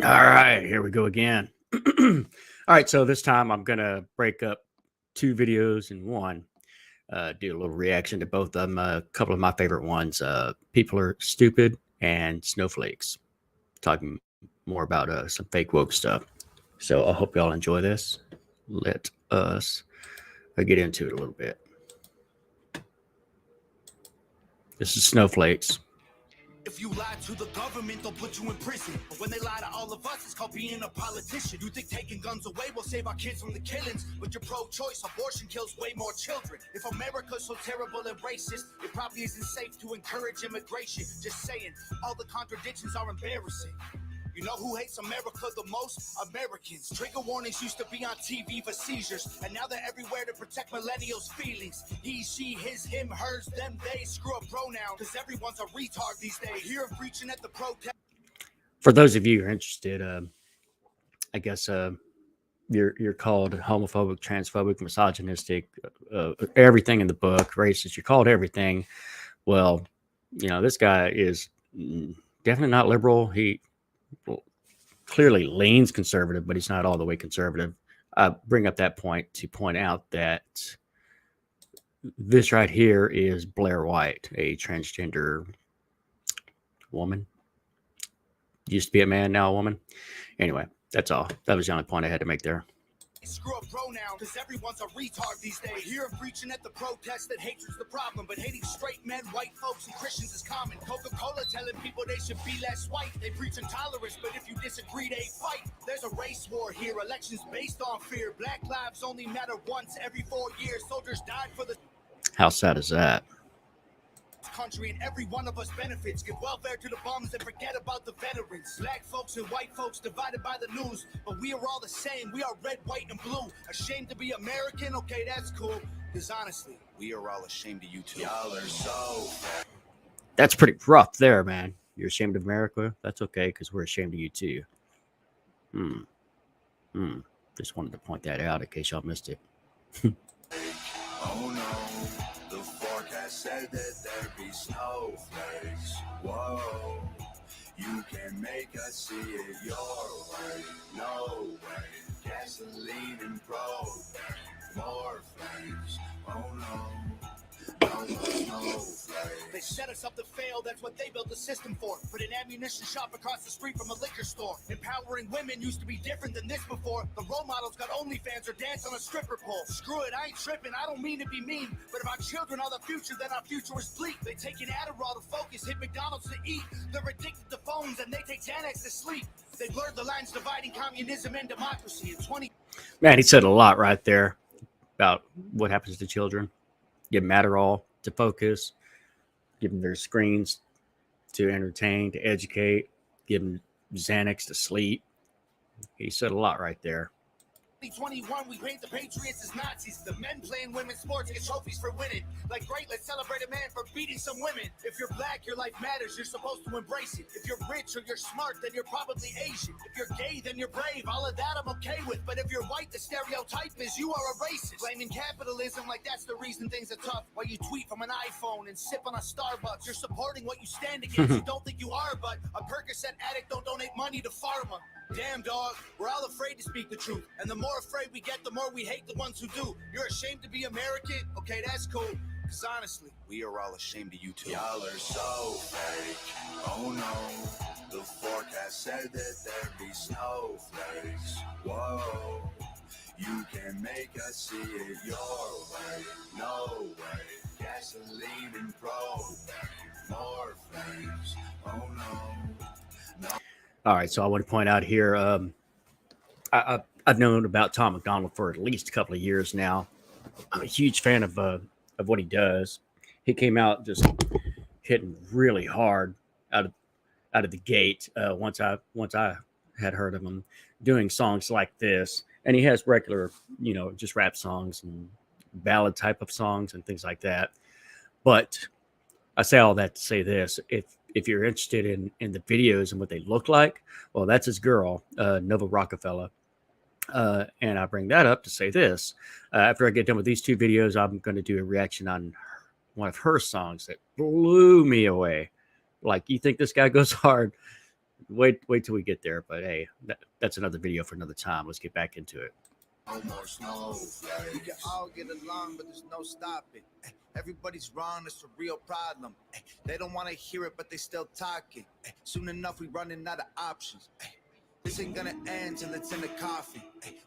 All right, here we go again. All right, so this time I'm gonna break up two videos in one. Do a little reaction to both of them. A couple of my favorite ones: "People Are Stupid" and "Snowflakes." Talking more about some fake woke stuff. So I hope y'all enjoy this. Let us get into it a little bit. This is Snowflakes. If you lie to the government, they'll put you in prison. But when they lie to all of us, it's called being a politician. You think taking guns away will save our kids from the killings, but you're pro-choice. Abortion kills way more children. If America's so terrible and racist, it probably isn't safe to encourage immigration. Just saying, all the contradictions are embarrassing. You know who hates America the most? Americans. Trigger warnings used to be on TV for seizures, and now they're everywhere to protect millennials' feelings. He, she, his, him, hers, them, they. Screw a pronoun, because everyone's a retard these days. Here of preaching at the protest. For those of you who are interested, I guess you're called homophobic, transphobic, misogynistic, everything in the book, racist. You're called everything. Well, this guy is definitely not liberal. He clearly leans conservative, but he's not all the way conservative. I bring up that point to point out that this right here is Blair White, a transgender woman. Used to be a man, now a woman. Anyway, that's all. That was the only point I had to make there. Screw a pronoun, because everyone's a retard these days. Here of preaching at the protest that hatred's the problem, but hating straight men, white folks, and Christians is common. Coca-Cola telling people they should be less white. They preach intolerance, but if you disagree, they fight. There's a race war here, elections based on fear. Black lives only matter once every 4 years. Soldiers died for the How sad is that? country, and every one of us benefits. Give welfare to the bums and forget about the veterans. Black folks and white folks divided by the news, but we are all the same. We are red, white, and blue. Ashamed to be American? Okay, that's cool. Because honestly, we are all ashamed of you too. Y'all are so... That's pretty rough there, man. You're ashamed of America? That's okay, because we're ashamed of you too. Just wanted to point that out in case y'all missed it. Oh no, the forecast said that there'd be snowflakes. Whoa, you can make us see it your way. No way, gasoline and propane, more flames. Oh no, no more snowflakes. They set us up to fail, that's what they built the system for. Put an ammunition shop across the street from a liquor store. Empowering women used to be different than this before. The role models got OnlyFans or dance on a stripper pole. Screw it, I ain't tripping, I don't mean to be mean, but if our children are the future, then our future is bleak. They take an Adderall to focus, hit MacDonald's to eat. They're addicted to phones and they take Xanax to sleep. They blurred the lines dividing communism and democracy in 20... Man, he said a lot right there about what happens to children. Give them Adderall to focus, give them their screens to entertain, to educate, give them Xanax to sleep. He said a lot right there. 2021, we paint the Patriots as Nazis. The men playing women's sports get trophies for winning. Like, great, let's celebrate a man for beating some women. If you're black, your life matters, you're supposed to embrace it. If you're rich or you're smart, then you're probably Asian. If you're gay, then you're brave. All of that I'm okay with. But if you're white, the stereotype is you are a racist. Blaming capitalism like that's the reason things are tough. While you tweet from an iPhone and sip on a Starbucks, you're supporting what you stand against. You don't think you are, but a Percocet addict don't donate money to pharma. Damn, dog, we're all afraid to speak the truth. And the more afraid we get, the more we hate the ones who do. You're ashamed to be American? Okay, that's cool. Because honestly, we are all ashamed of you too. Y'all are so fake. Oh no, the forecast said that there'd be snowflakes. Whoa, you can make us see it your way. No way, gasoline and propane, more flames. Oh no. All right, so I want to point out here, I've known about Tom MacDonald for at least a couple of years now. I'm a huge fan of what he does. He came out just hitting really hard out of the gate once I had heard of him doing songs like this, and he has regular, just rap songs and ballad type of songs and things like that. But I say all that to say this: if you're interested in the videos and what they look like, well, that's his girl, Nova Rockefeller. And I bring that up to say this. After I get done with these two videos, I'm going to do a reaction on one of her songs that blew me away. Like, you think this guy goes hard? wait till we get there. But hey, that's another video for another time. Let's get back into it. No more snowflakes. We can all get along, but there's no stopping. Everybody's wrong, it's a real problem. They don't want to hear it, but they still talking. Soon enough, we running out of options. This ain't gonna end till it's in the coffin.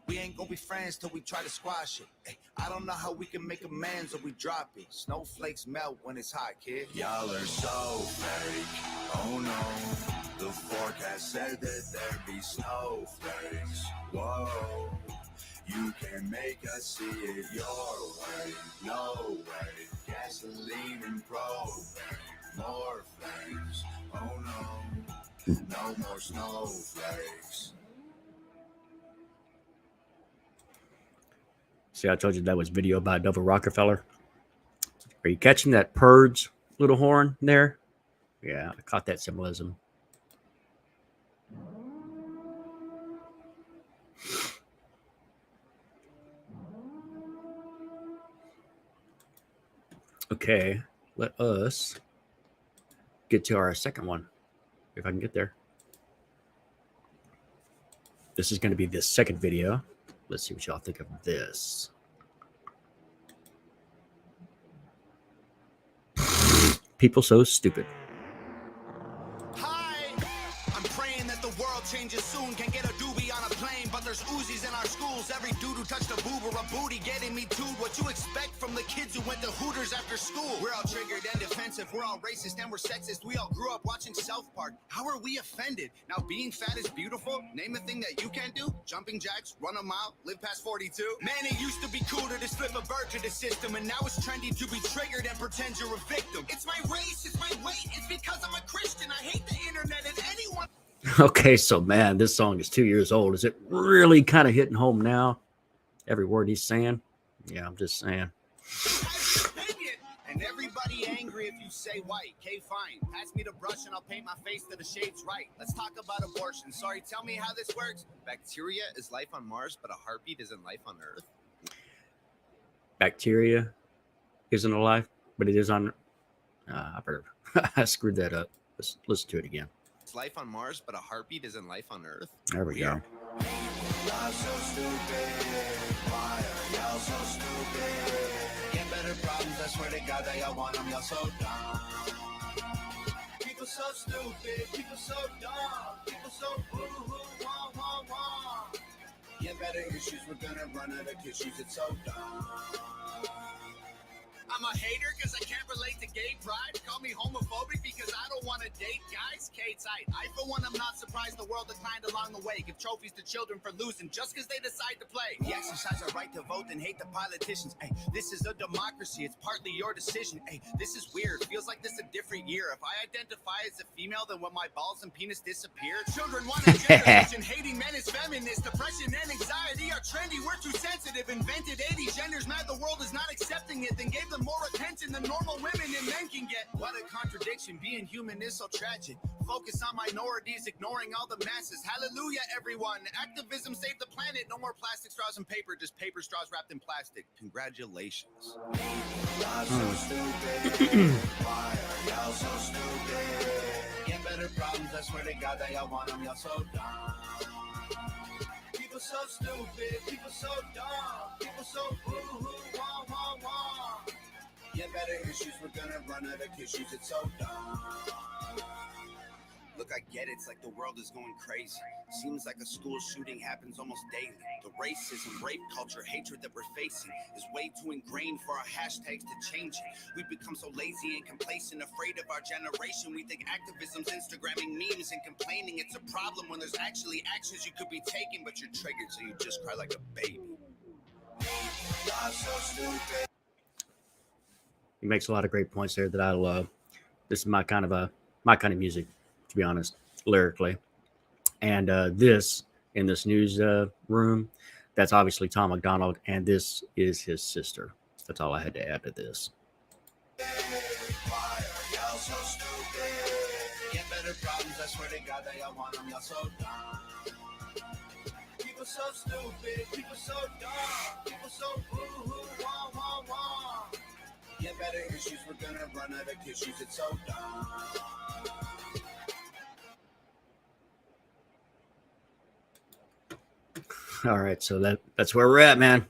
We ain't gonna be friends till we try to squash it. I don't know how we can make amends or we drop it. Snowflakes melt when it's hot, kid. Y'all are so fake. Oh no, the forecast said that there'd be snowflakes. Whoa. You can make us see it your way. No way. Gasoline and propane. More flames. Oh no. No more snowflakes. See, I told you that was video by Double Rockefeller. Are you catching that purge little horn there? Yeah, I caught that symbolism. Okay, let us get to our second one, if I can get there. This is going to be the second video. Let's see what y'all think of this. People so stupid. Hi! I'm praying that the world changes soon. Can get a doobie on a plane, but there's Uzis in our schools. Every dude who touched a boob or a booty getting me too. What you expect from the kids who went to Hooters after school? We're all triggered and defensive. We're all racist and we're sexist. We all grew up watching South Park. How are we offended? Now being fat is beautiful. Name a thing that you can't do. Jumping jacks, run a mile, live past 42. Man, it used to be cool to just flip a bird to the system, and now it's trendy to be triggered and pretend you're a victim. It's my race, it's my weight, it's because I'm a Christian. I hate the internet and anyone. Okay, so man, this song is 2 years old. Is it really kind of hitting home now? Every word he's saying? Yeah, I'm just saying. And everybody angry if you say white. Okay, fine. Pass me the brush and I'll paint my face to the shades right. Let's talk about abortion. Sorry, tell me how this works. Bacteria is life on Mars, but a heartbeat isn't life on Earth. Bacteria isn't alive, but it is on. I screwed that up. Let's listen to it again. It's life on Mars, but a heartbeat isn't life on Earth. There we go. Y'all so stupid. Why are y'all so stupid? Get better problems, I swear to God that y'all want them. Y'all so dumb. People so stupid. People so dumb. People so boo-hoo, wah, wah, wah. Get better issues, we're gonna run out of tissues. It's so dumb. I'm a hater because I can't relate to gay pride. Call me homophobic because I don't want to date guys. K-tight. I, for one, I'm not surprised the world declined along the way. Give trophies to children for losing just because they decide to play. We exercise our right to vote and hate the politicians. Hey, this is a democracy. It's partly your decision. Hey, this is weird. Feels like this a different year. If I identify as a female, then when my balls and penis disappear. Children want a gender switch and hating men is feminist. Depression and anxiety are trendy. We're too sensitive. Invented 80 genders. Mad the world is not accepting it. Then gave them more attention than normal women and men can get. What a contradiction. Being human is so tragic. Focus on minorities, ignoring all the masses. Hallelujah, everyone. Activism saved the planet. No more plastic straws and paper, just paper straws wrapped in plastic. Congratulations. Y'all so stupid. Why are y'all so stupid? Get better problems, I swear to God that y'all want them. Y'all so dumb. People so stupid. People so dumb. People so boo-hoo, wah, wah, wah. Get better issues, we're gonna run out of tissues. It's so dumb. Look, I get it. It's like the world is going crazy. Seems like a school shooting happens almost daily. The racism, rape culture, hatred that we're facing is way too ingrained for our hashtags to change it. We've become so lazy and complacent, afraid of our generation. We think activism's Instagramming memes and complaining. It's a problem when there's actually actions you could be taking, but you're triggered, so you just cry like a baby. You're so stupid. He makes a lot of great points there that I love. This is my kind of music, to be honest, lyrically. And this in this news room, that's obviously Tom MacDonald, and this is his sister. That's all I had to add to this. Why are y'all so stupid? Get better problems, I swear to God that y'all want them. Y'all so dumb. People so stupid. People so dumb. People so boo-hoo, wah, wah, wah. Get better issues, we're gonna run out of tissues. It's so dumb. All right, so that's where we're at, man.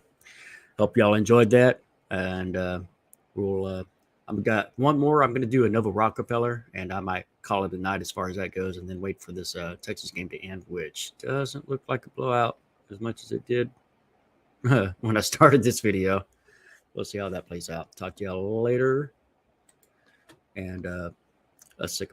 Hope y'all enjoyed that, and we'll. I've got one more. I'm going to do a Nova Rockefeller, and I might call it a night as far as that goes, and then wait for this Texas game to end, which doesn't look like a blowout as much as it did when I started this video. We'll see how that plays out. Talk to y'all later, and let's take a